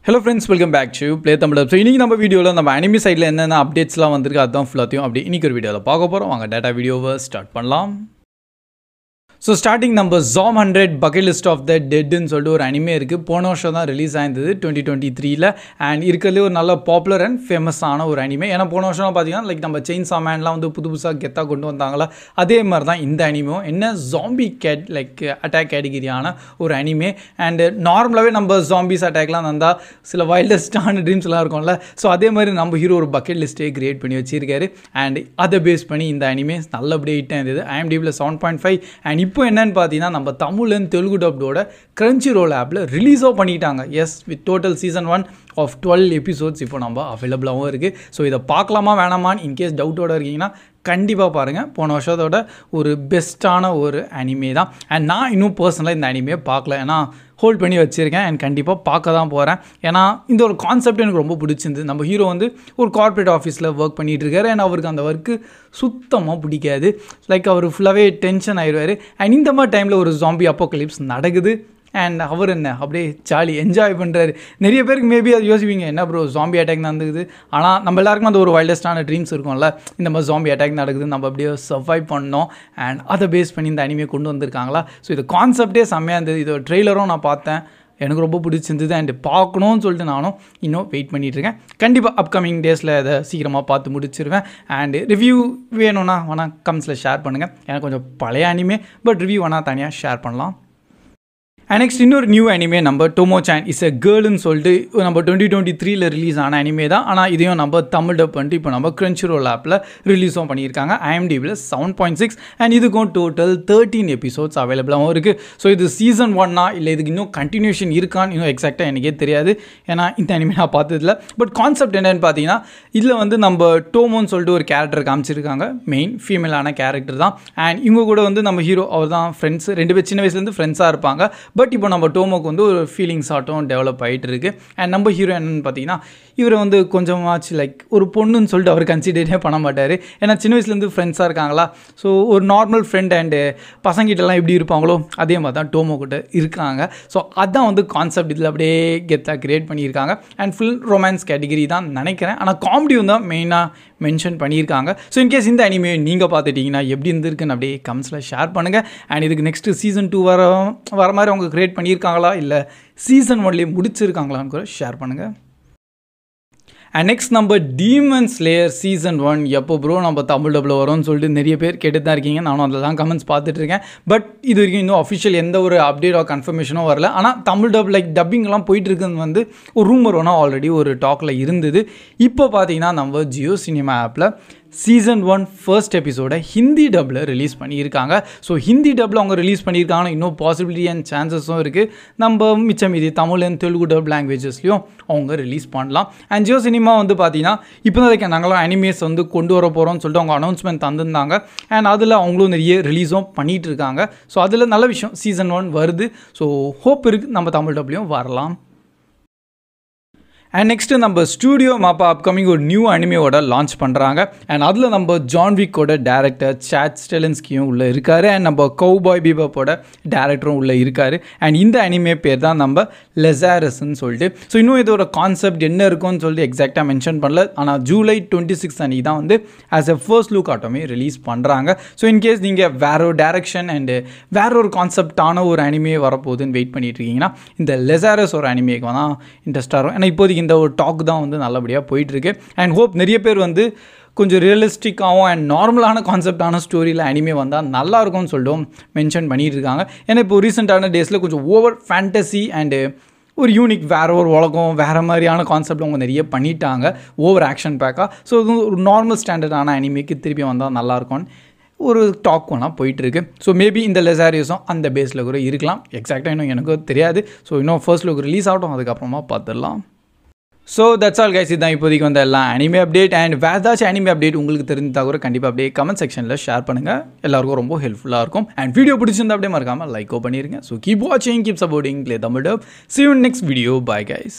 Hello friends, welcome back to Play Tamil Dub. So இன்னைக்கு நம்ம வீடியோல நம்ம anime சைடுல என்னென்ன அப்டேட்ஸ்லாம் வந்திருக்கு அதான் ஃபுல்லாத்தையும் அப்படி இன்னைக்கு ஒரு வீடியோல பார்க்க போறோம். வாங்க டேட்டா வீடியோவை ஸ்டார்ட் பண்ணலாம். ஸோ ஸ்டார்டிங் நம்ம ஜாம் 100 பக்கெட் லிஸ்ட் ஆஃப் த டெட்னு சொல்லிட்டு ஒரு அனிமே இருக்குது. போன வருஷம் தான் ரிலீஸ் ஆயிருந்தது 2023 அண்ட் இருக்கிறதுலே ஒரு நல்ல பாப்புலர் அண்ட் ஃபேமஸான ஒரு அனிமே. ஏன்னா போன வருஷம்லாம் பார்த்தீங்கன்னா லைக் நம்ம செயின்சா மேன்லாம் வந்து புதுசாக கெத்தாக கொண்டு வந்தாங்களா, அதே மாதிரி தான் இந்த அனிமையும் என்ன ஜாம்பி லைக் அட்டாக் கேட்டகிரியான ஒரு அனிமே. அண்டு நார்மலாகவே நம்ம ஜாம்பிஸ் அட்டாக்லாம் வந்தால் சில வைல்டஸ்டான ட்ரீம்ஸ்லாம் இருக்கும்ல, ஸோ அதே மாதிரி நம்ம ஹீரோ ஒரு பக்கெட் லிஸ்ட்டே கிரியேட் பண்ணி வச்சிருக்காரு. அண்ட் அதை பேஸ் பண்ணி இந்த அனிமே நல்லபடியாக ஹிட் ஆயிருந்தது. IMDbல 7.5 அண்ட் இப்போ என்னன்னு பார்த்தீங்கன்னா நம்ம தமிழ் அண்ட் தெலுங்கு டப்டோட Crunchyroll ஆப்பில் ரிலீஸோ பண்ணிட்டாங்க. Yes, with total season 1 of 12 episodes இப்போ நம்ம அவைலபிளாகவும் இருக்குது. ஸோ இதை பார்க்கலாமா வேணாமான்னு இன்கேஸ் டவுட்டோடு இருக்கீங்கன்னா கண்டிப்பாக பாருங்கள். போன வருஷத்தோட ஒரு பெஸ்ட்டான ஒரு அனிமே தான். அண்ட் நான் இன்னும் பர்சனலாக இந்த அனிமையை பார்க்கல, ஏன்னா ஹோல்ட் பண்ணி வச்சுருக்கேன். அண்ட் கண்டிப்பாக பார்க்க தான் போகிறேன். ஏன்னா இந்த ஒரு கான்செப்ட் எனக்கு ரொம்ப பிடிச்சிருந்தது. நம்ம ஹீரோ வந்து ஒரு கார்ப்பரேட் ஆஃபீஸில் ஒர்க் பண்ணிகிட்டு இருக்காரு. அண்ட் அவருக்கு அந்த ஒர்க்கு சுத்தமாக பிடிக்காது. லைக் அவர் ஃபுல்லாகவே டென்ஷன் ஆயிடுவார். அண்ட் இந்த மாதிரி டைமில் ஒரு ஜாம்பி அப்போகலிப்ஸ் நடக்குது. அண்ட் அவர் என்ன அப்படியே ஜாலி என்ஜாய் பண்ணுறாரு. நிறைய பேருக்கு மேபி அது யோசிப்பீங்க, என்ன ப்ரோ ஜாம்பி அட்டாக் நடந்துக்குது, ஆனால் நம்ம எல்லாருக்கும் அந்த ஒரு வைல்டஸ்டான ட்ரீம்ஸ் இருக்கும்ல, இந்த மாதிரி ஜாம்பி அட்டாக் நடக்குது, நம்ம அப்படியே சர்வைவ் பண்ணோம். அண்ட் அதை பேஸ் பண்ணி இந்த அனிமையை கொண்டு வந்திருக்காங்களா. ஸோ இது கான்செப்டே செம்மையாக இருந்தது. இது ட்ரெய்லரும் நான் பார்த்தேன், எனக்கு ரொம்ப பிடிச்சிருந்தது. அண்ட் பார்க்கணும்னு சொல்லிட்டு நானும் இன்னும் வெயிட் பண்ணிகிட்ருக்கேன். கண்டிப்பாக அப்கமிங் டேஸில் அதை சீக்கிரமாக பார்த்து முடிச்சிருவேன். அண்ட் ரிவ்யூ வேணும்னா வேணால் கமெண்ட்ஸில் ஷேர் பண்ணுங்கள். எனக்கு கொஞ்சம் பழைய அனிமே, பட் ரிவ்யூ வேணால் தனியாக ஷேர் பண்ணலாம். அண்ட் நெக்ஸ்ட் இன்னொரு நியூ அனிமே நம்ம டோமோ-சான் இஸ் எ கேர்ள்னு சொல்லிட்டு நம்ம 2023 ரிலீஸ் ஆன அனிமே தான். ஆனால் இதையும் நம்ம தமிழ் டப் பண்ணிட்டு இப்போ நம்ம Crunchyroll ஆப்பில் ரிலீஸும் பண்ணியிருக்காங்க. IMDbல 7.6 அண்ட் இதுக்கும் டோட்டல் 13 எபிசோட்ஸ் அவைலபிளாகவும் இருக்குது. ஸோ இது சீசன் 1 இல்லை இதுக்கு இன்னும் கண்டினியூஷன் இருக்கான்னு இன்னும் எக்ஸாக்டாக எனக்கே தெரியாது, ஏன்னா இந்த அனிமே நான் பார்த்ததில்ல. பட் கான்செப்ட் என்னென்னு பார்த்தீங்கன்னா, இதில் வந்து நம்ம டோமோன்னு சொல்லிட்டு ஒரு கேரக்டர் காமிச்சிருக்காங்க. மெயின் ஃபீமேலான கேரக்டர் தான். அண்ட் இவங்க கூட வந்து நம்ம ஹீரோ அவர் தான் ஃப்ரெண்ட்ஸ், 2 பேர் சின்ன வயசுலேருந்து ஃப்ரெண்ட்ஸாக இருப்பாங்க. பட் இப்போ நம்ம டோமோக்கு வந்து ஒரு ஃபீலிங்ஸ் ஆட்டும் டெவலப் ஆகிட்டு இருக்கு. அண்ட் நம்ம ஹீரோ என்னன்னு பார்த்தீங்கன்னா, இவரை வந்து கொஞ்சமாச்சு லைக் ஒரு பொண்ணுன்னு சொல்லிட்டு அவர் கன்சிடரே பண்ண மாட்டார். ஏன்னா சின்ன வயசுலேருந்து ஃப்ரெண்ட்ஸாக இருக்காங்களா. ஸோ ஒரு நார்மல் ஃப்ரெண்ட் அண்டு பசங்கிட்டலாம் எப்படி இருப்பாங்களோ அதே மாதிரி தான் டோமோ கிட்ட இருக்காங்க. ஸோ அதுதான் வந்து கான்செப்ட் இதில் அப்படியே கெத்தாக கிரியேட் பண்ணியிருக்காங்க. அண்ட் ஃபுல் ரொமான்ஸ் கேட்டகிரி தான் நினைக்கிறேன், ஆனால் காமெடியும் தான் மெயினாக மென்ஷன் பண்ணியிருக்காங்க. ஸோ இன்கேஸ் இந்த அனிமே நீங்கள் பார்த்துட்டிங்கன்னா எப்படி இருந்திருக்குன்னு அப்படியே கமெண்ட்ஸில் ஷேர் பண்ணுங்கள். அண்ட் இதுக்கு நெக்ஸ்ட்டு சீசன் 2 வர மாதிரி அவங்க கிரியேட் பண்ணியிருக்காங்களா இல்லை சீசன் 1லேயே முடிச்சிருக்காங்களான்னு கூட ஷேர் பண்ணுங்கள். அண்ட் நெக்ஸ்ட் நம்ம டீமன் ஸ்லேயர் சீசன் 1 எப்போ ப்ரோ நம்ம தமிழ் டப்பில் வரும்னு சொல்லிட்டு நிறைய பேர் கேட்டு தான் இருக்கீங்க. நானும் அதில் தான் கமெண்ட்ஸ் பார்த்துட்ருக்கேன். பட் இது வரைக்கும் இன்னும் அஃபிஷியல் எந்த ஒரு அப்டேட்டோ கன்ஃபர்மேஷனோ வரல. ஆனால் தமிழ் டப் லைக் டப்பிங்லாம் போயிட்டுருக்குன்னு வந்து ஒரு ரூமர் ஒன்றா ஆல்ரெடி ஒரு டாக்கில் இருந்தது. இப்போ பார்த்தீங்கன்னா நம்ம ஜியோ சினிமா ஆப்பில் சீசன் 1 ஃபர்ஸ்ட் எபிசோடை ஹிந்தி டப்பில் ரிலீஸ் பண்ணியிருக்காங்க. ஸோ ஹிந்தி டப்பில் அவங்க ரிலீஸ் பண்ணியிருக்காங்கன்னா இன்னும் பாசிபிலிட்டி அண்ட் சான்சஸும் இருக்குது. நம்ம மிச்சம் மீதி தமிழ் அண்ட் தெலுங்கு டப் லாங்குவேஜஸ்லையும் அவங்க ரிலீஸ் பண்ணலாம். அண்ட் ஜியோ சினிமா வந்து பார்த்தீங்கன்னா இப்போ தான் நாங்களும் அனிமேஸ் வந்து கொண்டு வர போகிறோம்னு சொல்லிட்டு அவங்க அனௌன்ஸ்மெண்ட் தந்திருந்தாங்க. அண்ட் அதில் அவங்களும் நிறைய ரிலீஸும் பண்ணிகிட்டு இருக்காங்க. ஸோ அதில் நல்ல விஷயம், சீசன் 1 வருது. ஸோ ஹோப் இருக்குது நம்ம தமிழ் டப்லையும் வரலாம். அண்ட் நெக்ஸ்ட்டு நம்ம ஸ்டூடியோ மாப்பா அப்கமிங் ஒரு நியூ அனிமையோட லான்ச் பண்ணுறாங்க. அண்ட் அதில் நம்ம ஜான் விக்கோட டேரக்டர் சாட் ஸ்டெலன்ஸ்கியும் உள்ளே இருக்கார். அண்ட் நம்ம கௌபாய் பீபப்போட டேரக்டரும் உள்ளே இருக்கார். அண்ட் இந்த அனிமே பேர் தான் நம்ம லெசாரஸ்ன்னு சொல்லிட்டு. ஸோ இன்னும் இதோட கான்செப்ட் என்ன இருக்கும்னு சொல்லிட்டு எக்ஸாக்டாக மென்ஷன் பண்ணல. ஆனால் ஜூலை 26 அன்றைக்கி தான் வந்து ஆஸ் எ ஃபர்ஸ்ட் லுக் ஆட்டோமே ரிலீஸ் பண்ணுறாங்க. ஸோ இன்கேஸ் நீங்கள் வேற ஒரு டேரக்ஷன் அண்டு வேற ஒரு கான்செப்டான ஒரு அனிமே வரப்போகுதுன்னு வெயிட் பண்ணிட்டு இருக்கீங்கன்னா இந்த லெசாரஸ் ஒரு அனிமேக்கு தான் இன்ட்ரெஸ்டாக இருக்கும். ஏன்னா இப்போதைக்கு இந்த ஒரு டாக் தான் வந்து நல்லபடியாக போயிட்டுருக்கு. அண்ட் ஹோப் நிறைய பேர் வந்து கொஞ்சம் ரியலிஸ்டிக்காகவும் அண்ட் நார்மலான கான்செப்டான ஸ்டோரியில் அனிமே வந்தால் நல்லாயிருக்கும்னு சொல்லிட்டு மென்ஷன் பண்ணிகிட்டு இருக்காங்க. ஏன்னா இப்போ ரீசெண்டான டேஸில் கொஞ்சம் ஓவர் ஃபேண்டசி அண்டு ஒரு யூனிக் வேறு ஒரு உலகம் வேறு மாதிரியான கான்செப்ட் அவங்க நிறைய பண்ணிட்டாங்க, ஓவர் ஆக்ஷன் பேக்காக. ஸோ இது ஒரு நார்மல் ஸ்டாண்டர்டான அனிமேக்கு திருப்பி வந்தால் நல்லாயிருக்கும்னு ஒரு டாக் ஒன்றா போயிட்டுருக்கு. ஸோ மேபி இந்த லெசாரியஸும் அந்த பேஸில் கூட இருக்கலாம். எக்ஸாக்டாக இன்னும் எனக்கு தெரியாது. ஸோ இன்னும் ஃபர்ஸ்ட் லுக் ரிலீஸ் ஆகட்டும், அதுக்கப்புறமா பார்த்துடலாம். ஸோ தட்ஸ் ஆல் கைஸ், இதுதான் இப்போதைக்கு வந்த எல்லாம் அனிமே அப்டேட். அண்ட் வேறு ஏதாச்சும் அனிமே அப்டேட் உங்களுக்கு தெரிஞ்சால் கூட கண்டிப்பாக அப்படியே கமெண்ட் செக்ஷனில் ஷேர் பண்ணுங்கள். எல்லாருக்கும் ரொம்ப ஹெல்ப்ஃபுல்லாக இருக்கும். அண்ட் வீடியோ பிடிச்சிருந்தா அப்படியே மறக்காமல் லைக்கோ பண்ணிடுங்க. ஸோ கீப் வாட்சிங், keep supporting Play Tamil Dub. See you in next video. Bye guys.